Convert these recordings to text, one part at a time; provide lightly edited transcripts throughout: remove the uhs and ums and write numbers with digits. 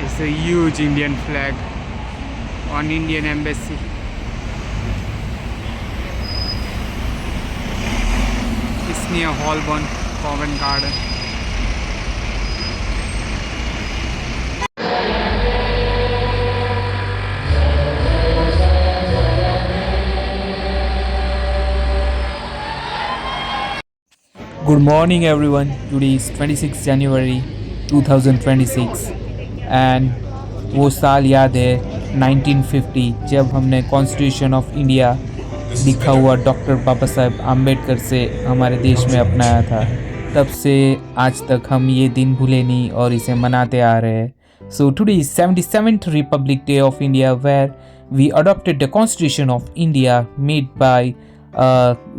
It's a huge Indian flag on Indian embassy. It's near Holborn Covent Garden. Good morning, everyone. Today is 26 January 2026 and वो साल याद है 1950 जब हमने constitution of India लिखा हुआ डॉक्टर बाबा साहेब आम्बेडकर से हमारे देश में अपनाया था। तब से आज तक हम ये दिन भूले नहीं और इसे मनाते आ रहे हैं। So today is 77th republic day of India where we adopted the Constitution of India made by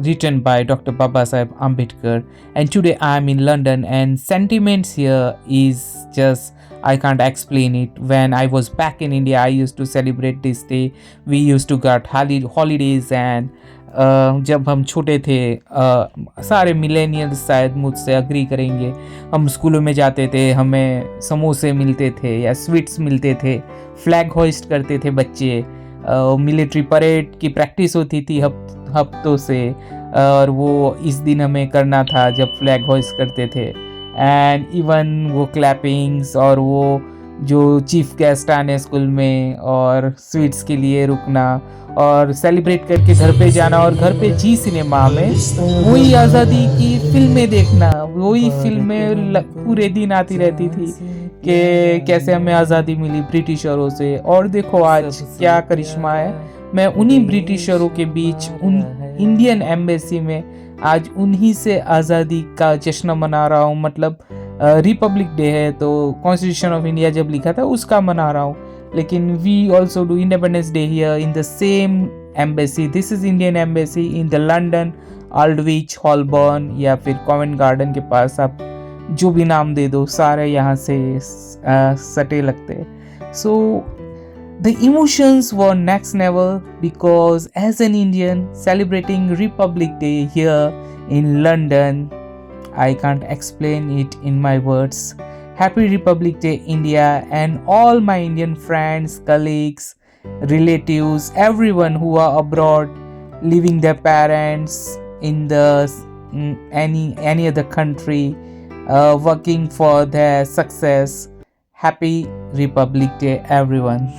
written by Dr. Baba Saheb Ambedkar, and today I am in London and sentiments here is just I can't explain it. When I was back in India, I used to celebrate this day. We used to get holidays and जब हम छोटे थे सारे millennials शायद मुझसे agree करेंगे, हम स्कूलों में जाते थे, हमें समोसे मिलते थे या स्वीट्स मिलते थे, फ्लैग होइस्ट करते थे बच्चे, मिलिट्री परेड की प्रैक्टिस होती थी हफ्तों से, और वो इस दिन हमें करना था जब फ्लैग होइस्ट करते थे। एंड इवन वो क्लैपिंग्स और वो जो चीफ गेस्ट आने स्कूल में और स्वीट्स के लिए रुकना और सेलिब्रेट करके घर पे जाना, और घर पे जी सिनेमा में वही आज़ादी की फिल्में देखना, वही फिल्में पूरे दिन आती रहती थी कि कैसे हमें आज़ादी मिली ब्रिटिशरों से। और देखो आज क्या करिश्मा है, मैं उन्हीं ब्रिटिशरों के बीच उन इंडियन एम्बेसी में आज उन्हीं से आज़ादी का जश्न मना रहा हूँ। मतलब रिपब्लिक डे है तो कॉन्स्टिट्यूशन ऑफ इंडिया जब लिखा था उसका मना रहा हूँ, लेकिन we also do independence day here in the same embassy. This is Indian embassy in the London Aldwych Holborn या फिर कॉवेंट गार्डन के पास, आप जो भी नाम दे दो, सारे यहाँ से सटे लगते हैं। सो the emotions were next level because as an Indian celebrating Republic Day here in London, I can't explain it in my words. Happy Republic Day, India, and all my Indian friends, colleagues, relatives, everyone who are abroad, leaving their parents in the any other country, working for their success. Happy Republic Day, everyone.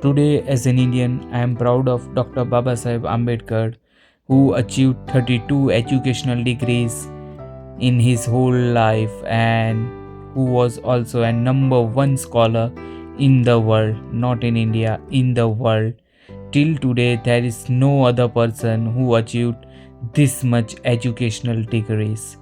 Today, as an Indian, I am proud of Dr. Baba Saheb Ambedkar, who achieved 32 educational degrees in his whole life and who was also a number one scholar in the world, not in India, in the world. Till today, there is no other person who achieved this much educational degrees.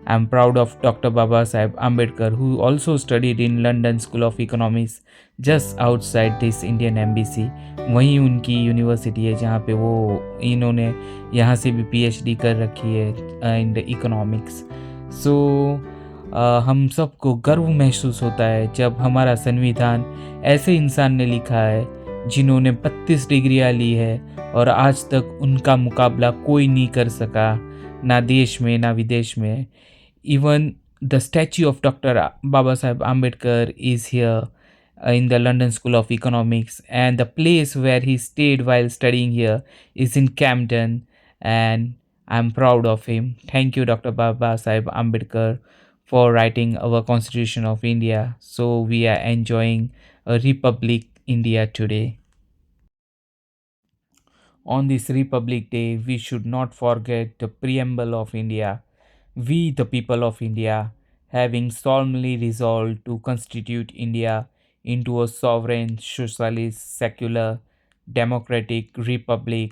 I am proud of Dr. Baba Saheb Ambedkar, who also studied in London School of Economics, just outside this Indian Embassy. वहीं उनकी university है जहाँ पे वो इन्होंने यहाँ से भी PhD कर रखी है इन द इकोनॉमिक्स। सो हम सबको गर्व महसूस होता है जब हमारा संविधान ऐसे इंसान ने लिखा है जिन्होंने 32 डिग्रियाँ ली है और आज तक उनका मुकाबला कोई नहीं कर सका, ना देश में ना विदेश में। Even the statue of Dr. Baba Saheb Ambedkar is here in the London School of Economics, and the place where he stayed while studying here is in Camden, and I'm proud of him. Thank you, Dr. Baba Saheb Ambedkar, for writing our Constitution of India. So we are enjoying a Republic India today. On this Republic Day, we should not forget the preamble of India. We, the people of India, having solemnly resolved to constitute India into a sovereign, socialist, secular, democratic republic,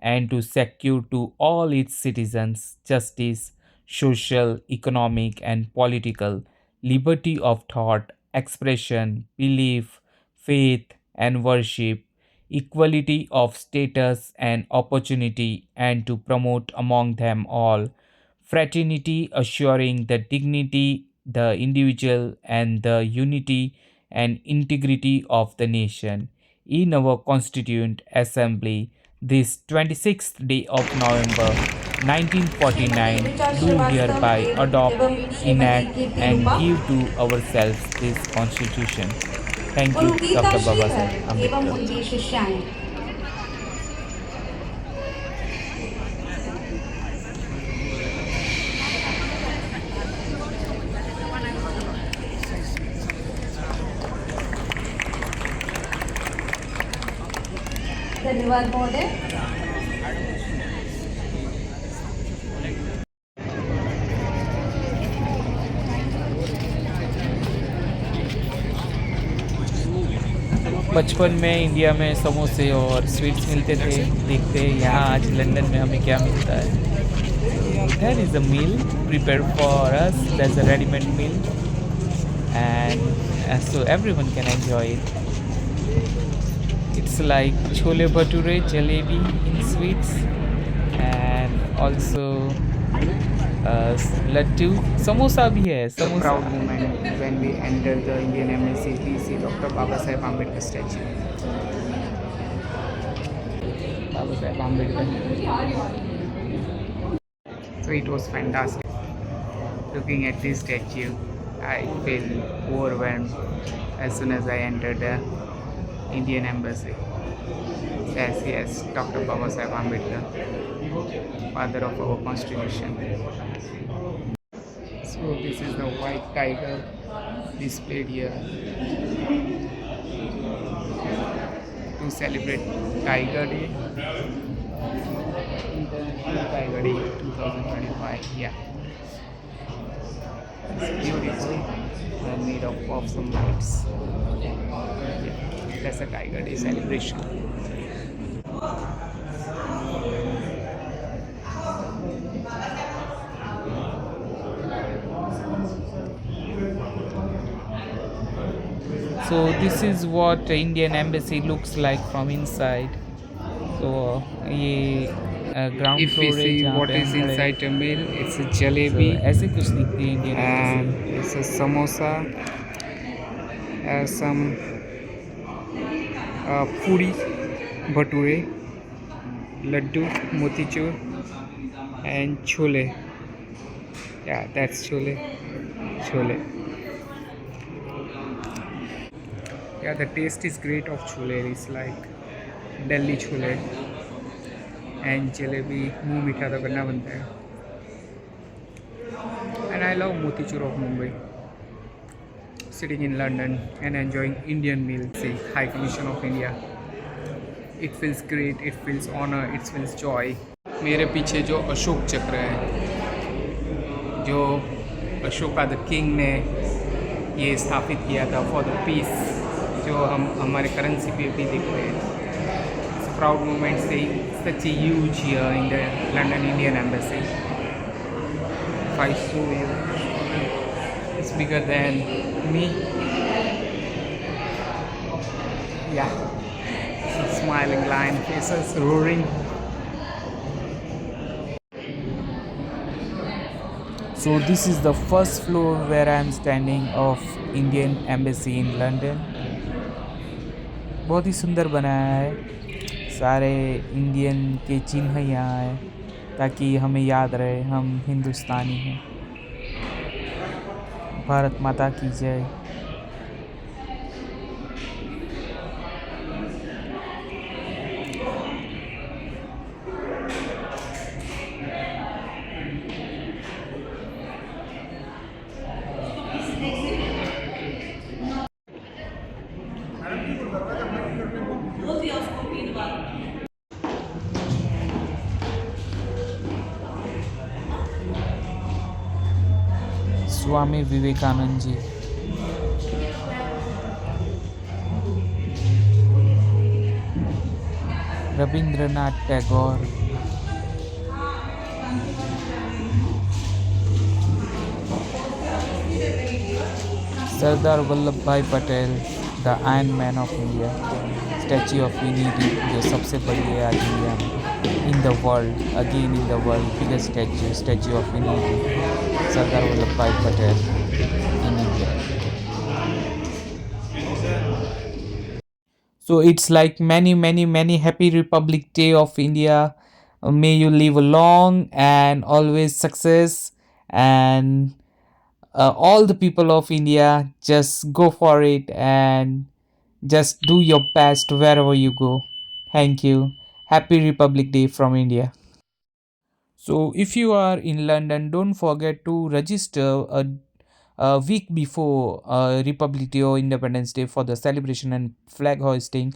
and to secure to all its citizens justice, social, economic, and political, liberty of thought, expression, belief, faith, and worship, equality of status and opportunity, and to promote among them all fraternity, assuring the dignity, the individual, and the unity and integrity of the nation. In our Constituent Assembly, this 26th day of November, 1949 do hereby adopt, enact, and give to ourselves this constitution. Thank you, Guru Gita Dr. Shridhar Babasaheb एवं Ambedkar. उनकी शिष्याएं। धन्यवाद महोदय। बचपन में India में समोसे और sweets मिलते थे, देखते यहाँ आज लंदन में हमें क्या मिलता है. There is a meal prepared for us. There's a ready-made meal, and so everyone can enjoy it. It's like chole bhature, jalebi in sweets, and also laddu. Samosa भी है. The Samosa. proud moment when we enter the Indian Embassy, we see Dr. Babasaheb Ambedkar statue. Babasaheb Ambedkar. So it was fantastic. Looking at this statue, I feel overwhelmed as soon as I entered the Indian Embassy. Yes, Dr. Babasaheb Ambedkar, father of our constitution. So this is the white tiger displayed here to celebrate Tiger Day, International Tiger Day 2025. Yeah, it's beautiful and made up of some lights. Yeah, that's a Tiger Day celebration. So this is what the Indian Embassy looks like from inside. So ये ground If we floor है see जहाँ what पे is हम खड़े हैं. inside the meal, it's a So jalebi ऐसे कुछ दिखती है Indian and Embassy. it's a samosa, some puri, bhature, laddu, motichur, and chole. Yeah, that's chole. Chole. Yeah, the taste is great of chole. It's like Delhi chole and jalebi. मुंह मीठा तो करना बनता है. And I love motichur of Mumbai. Sitting in London and enjoying Indian meal. See, High Commission of India. It feels great. It feels honor. It feels joy. मेरे पीछे जो अशोक चक्र है, जो अशोका द किंग ने ये स्थापित किया था फॉर द पीस, जो हम हमारे करेंसी पे भी देखते हैं. It's a proud moment seeing such a huge here in the London Indian Embassy. If I show you, it's bigger than me. Yeah, some smiling lion faces roaring. So this is the first floor where I am standing of Indian Embassy in London. बहुत ही सुंदर बनाया है. सारे Indian के चिन्ह यहाँ है ताकि हमें याद रहे हम हिंदुस्तानी हैं. भारत माता की जय. Swami Vivekananda ji. Rabindranath Tagore. Sardar Vallabhbhai Patel, the iron man of India. Statue of unity जो सबसे बड़ी है आज इंडिया में. In the world, again in the world biggest statue of unity, Sardar Vallabhbhai Patel in India. So it's like many happy Republic Day of India May you live a long and always success, and all the people of India, just go for it and just do your best wherever you go. Thank you. Happy Republic Day from India. So, if you are in London, don't forget to register a week before Republic Day or Independence Day for the celebration and flag hoisting.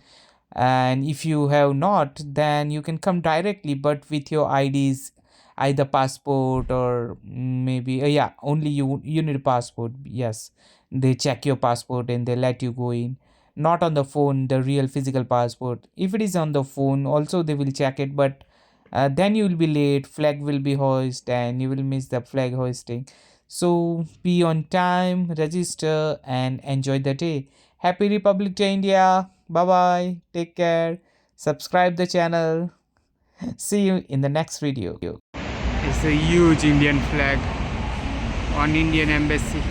And if you have not, then you can come directly, but with your IDs, either passport or maybe yeah, only you need a passport. Yes, they check your passport and they let you go in. Not on the phone, the real physical passport. If it is on the phone, also they will check it, but then you will be late, flag will be hoisted, and you will miss the flag hoisting. So be on time, register, and enjoy the day. Happy Republic Day, India. Bye bye. Take care. Subscribe the channel. See you in the next video. It's a huge Indian flag on Indian Embassy.